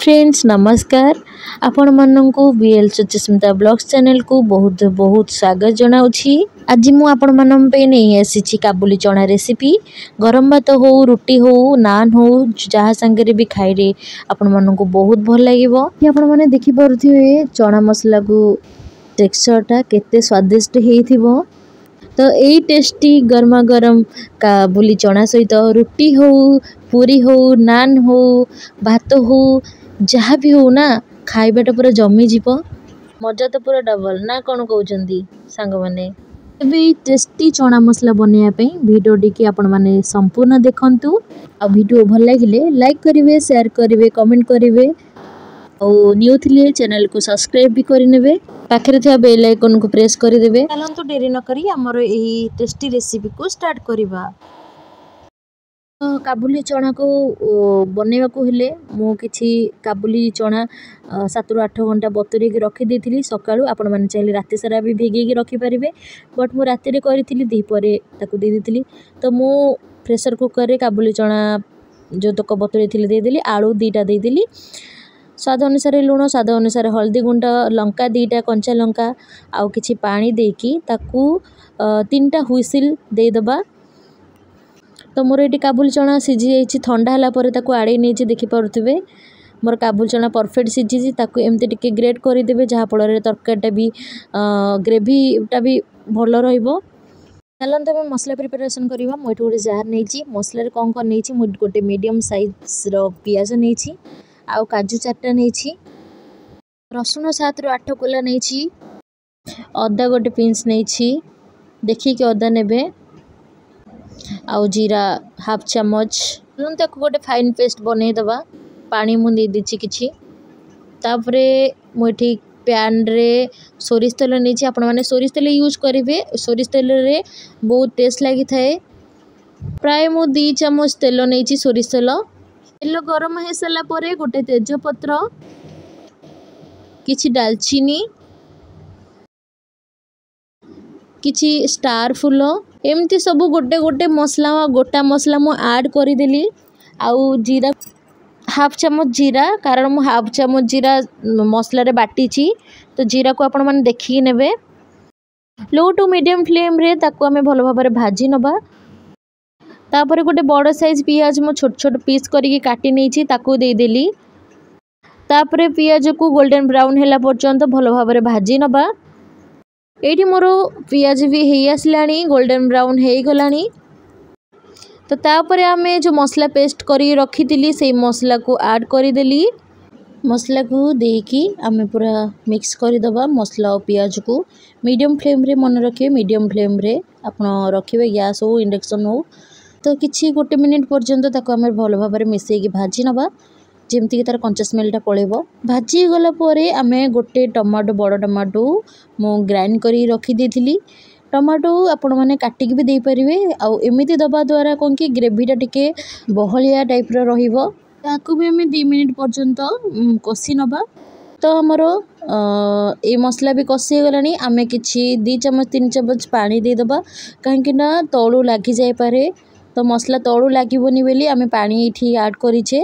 Friends नमस्कार आपण माननकु BL Suchismita blogs channel को बहुत बहुत स्वागत जनाउछि। आज मु आपण मानन पे नहीं आसी काबुली चना रेसिपी गरम भात हो रुटी हो नान हो जहाँ संगे भी खाइरे आपण माननकु बहुत भल लागिवो। आपण माने देखि परथिबे चना मसला को टेक्सचरटा केते स्वादिष्ट हेइथिबो। तो यही टेस्टी गर्मा गरम काबुली चना सहित रुटी हो पूरी हो नान हो भात हो जहाँ भी हो ना खाइबाटा पूरा जमी जीव मजा तो पूरा डबल ना कौन कहते सांग मैंने टेस्टी चना मसला बनवाई भिडियो टी आपण मैंने संपूर्ण देखंतु आ भिडियो भल लगे लाइक करेंगे शेयर करेंगे कमेंट करेंगे और न्यू थिले चैनल को सब्सक्राइब भी करने पाखे थे बेल आइकन को प्रेस करदे। चलतु डेरी न करी आमर यही टेस्टी रेसिपी को स्टार्ट करवा। काबुली चना को बनवा को हेले मु किछि काबुली चना 7 ରୁ 8 घंटा बतुरे रखी देथिली सकाळु आपण माने चाहिले राति सारा भी भिगेकी रखी परिबे बट मु राति रे करिथिली दीपरे ताकू दे देथिली। तो मु प्रेशर कुकर रे काबुली चना जो तक बतुरे थिली दे देली आलू 2टा दे देली स्वाद अनुसार लुण स्वाद अनुसार हल्दी गुंड लंका 2टा कंचा लंका आउ किछि पानी देकी ताकू 3टा हुइसिल दे दबा। तो मोर ये काबुली चना सीझी जाइए ठंडा है पर आड़े नहीं देखी पारे मोर काबुली चना परफेक्ट सीझी ताकू एमती टिके ग्रेट करदे जहाँफल तरकारीटा भी ग्रेवीटा भी भल रहिबो। चलते आम मसला प्रिपेरेसन करवा। मुझे गोटे जार नहीं मसला कौन कौन नहीं मुझे गोटे मीडियम साइज पियाज नहीं आउ काजू 4टा नहीं रसुण 7 ରୁ 8 कोला नहीं अदा गोटे पिंच नहीं देखिए अदा ने आउ जीरा हाफ चम्मच गोटे फाइन पेस्ट बनई दबा पानी मुझे दीची किछि तापरे मुठी पैन रे सोरिष तेल नहीं आपण माने सोरिष तेल यूज करेंगे। सोरिष तेल रे बहुत टेस्ट लगी थाए प्राय मु 2 चम्मच तेल नहीं सोरिष तेल तेल गरम हो सारा पर गोटे तेजपत्र किछि दालचीनी किछि स्टार फूल एमती सब गोटे गोटे मसला गोटा मसला मु ऐड करदेली आउ जीरा हाफ चम्मच जीरा कारण मु हाफ चम्मच जीरा मसला रे बाटी तो जीरा को आपण माने देखिए नेबे लो टू मीडियम फ्लेम रे ताकू आमे भलो भाबरे भाजी नबा। तापर गोटे बड़ साइज पियाज मु छोट छोट पीस करके काटी नहीं ताकू दे देली तापर पियाज को गोल्डन ब्राउन हैला पर्यंत भलो भाबरे भाजी नबा। एठी मोर पियाज भी हे आसलानी गोल्डन ब्राउन हे गलानी। तो तापर आमे जो मसला पेस्ट करी रखी थी से मसला को ऐड करदेली मसला को देकी आमे पूरा मिक्स करदबा मसला और पियाज को मीडियम फ्लेम रे मन रखिए मीडियम फ्लेम रे आपण रखिए गैस हो इंडक्शन हो। तो किछि गोटे मिनिट पर्यंत ताको आमे भलो भाबरे मिसेकी भाजी नबा जेमती कि तार कंचा स्मेलटा पड़ेबो। भाजी गला परे आमे गोटे टमाटो बड़ टमाटो मु ग्राइंड करी रखी देथिली टमाटो आपण माने काटिक भी दे परिवे आउ एमिति दबा द्वारा कोन कि ग्रेवीटा टिके बहलिया टाइप रो रहिबो ताकू भी आमे 2 मिनिट पर्यंत कसी नबा। तो हमर ए मसला भी कसी गलानी आमे किछि 2 चम्मच 3 चम्मच पानी दे दबा काहे कि ना तळू लागी जाय पारे तो मसला तळू लागिबोनी बेली आमे पानी इठी ऐड करिछे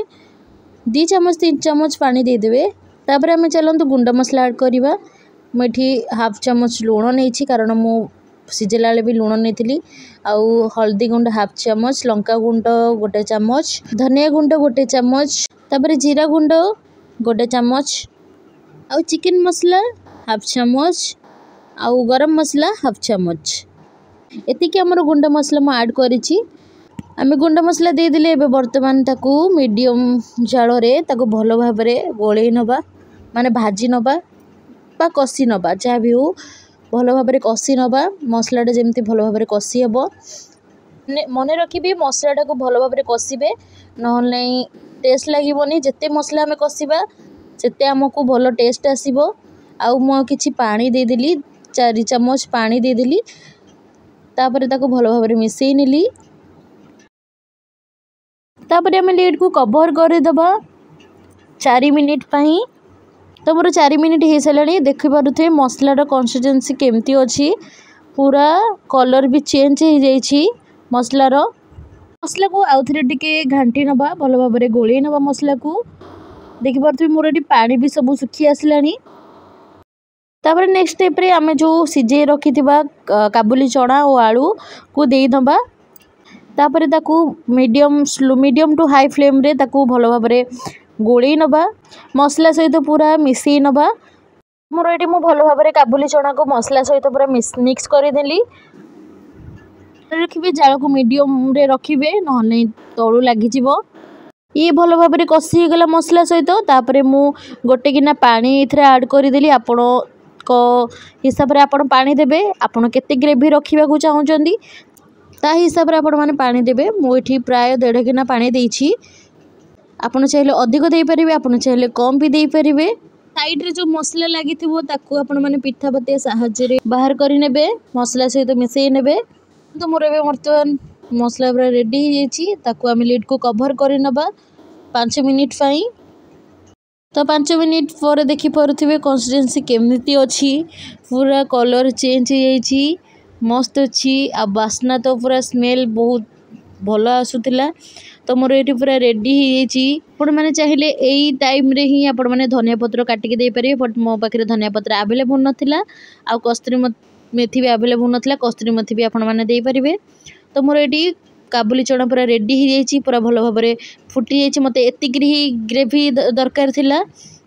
2 चम्मच 3 चम्मच पानी दे देबे। तापर आमे चलंतु गुंडा मसला ऐड करवा। मुठी हाफ चम्मच लुण नहीं कारण मु सिझेला भी लुण नहीं आउ हल्दी गुंड हाफ चम्मच लंका गुंड गोटे चम्मच धनिया गुंड गोटे चम्मच तापर जीरा गुंड गोटे चम्मच आउ चिकन मसला हाफ चम्मच आउ गरम मसला हाफ चम्मच एतिकी हमर गुंड मसला मु ऐड करिछि। आमे गुंड मसला दे दिले एबे वर्तमान ताकू मीडियम जाल रे ताकू भलो भाबरे गोळेई नबा माने भाजी नबा बा कसी नबा जहाँ भी हो भलो भाबरे कसी नबा मसलाटा जेमती भलो भाबरे कसी हेबो। मन रखिबे मसलाटा को भलो भाबरे कसीबे नहले नहीं टेस्ट लागिबोनी जेते मसला हमें कसीबा सेते हमको भलो टेस्ट आसीबो। आउ मो किछि पानी दे देली 4 चम्मच पानी दे देली तापर ताको भलो भाबरे मिसेई नेली तापर आमे लिड को कवर कर दबा 4 मिनिट पई। तो मोर 4 मिनिट हो सारे देखी पारे मसलार कंसिस्टेंसी केमती अच्छी पूरा कलर भी चेंज हो जाइए मसलार मसला को आउ थे टिके घांटी नबा भल भाव गोल नबा मसला को देखिपे मोर ये पानी भी सब सुखी आसला। तापर नेक्स्ट स्टेप रे आमे जो सिझे रखी काबुली चना और आलू को दे दबा। तापर ताकू मीडियम टू हाई फ्लेम रे ताकू भल भाव गोले नबा मसला सहित पूरा मिसई नबा। मोर ये भल भाव काबुली चना को मसला सहित पूरा मिक्स करदेली। रखिए जाल को मीडियम रे रखिए ना तलू लगी ये भल भाव कषी गला मसला सहित। तापर मु गोटे गिना पानी इथरे ऐड करदेली। आपण को हिसाब रे आपण पानी देबे। आपण केते ग्रेवी रखिबा को चाहउचंदी ता हिसाब रे आपण माने पानी देबे। मु एठी प्राय 1.5 गिना पानी देइछि। आपण चाहिले अधिक देई परिबे आपण चाहिले कम भी देई परिबे। साइड रे जो मसला लागि थिबो ताकू आपण माने पिठा बते साहाଯ୍य रे बाहर करि नेबे मसला सहित मिसई नेबे। तो मोर एबे वर्तमान मसला पूरा रेडी हो जाइछि। ताकू आमे लिड को कवर करि नबा 5 मिनिट फाई। तो 5 मिनिट पर देखि पारुथिबे कंसिस्टेंसी केमिति अछि। पूरा कलर चेंज हो जाइछि मस्त अछि। आ बास्ना तो पूरा स्मेल बहुत भलो आसुतिला। तो मोर ये पूरा रेडी हो जाइछि। आपण माने चाहिले एई टाइम रे ही आपण माने धनिया पत्र काटि के दे परिबे। बट मो पाखरे धनिया पत्र अवेलेबल नथिला आ कस्तूरी मेथी भी अवेलेबल नथिला। कस्तूरी मेथी भी आपण माने दे परिबे। तो मोर ये काबुली चना पूरा रेडी हो जाइछि। पूरा भलो भाव फुटी जाइछि। मते एतिकरी ही ग्रेवी दरकार थिला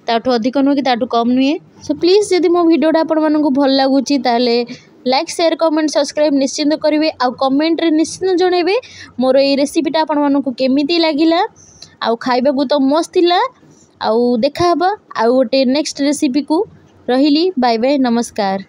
ताठो अधिक नुहे कि ताठो कम नुहे। सो प्लीज यदि मो वीडियोटा आपण मानकु भल लागुछि ताले लाइक शेयर कमेंट सब्सक्राइब निश्चिंत करेंगे। आउ कमेंट रे निश्चिंत जनइबे मोर ये रेसिपीटा आपण मानकु केमिति लागिला। आउ खाइबा को तो मस्त थिला। आउ देखा हबा आउ गोटे नेक्स्ट रेसिपी को रहिली। बाय बाय नमस्कार।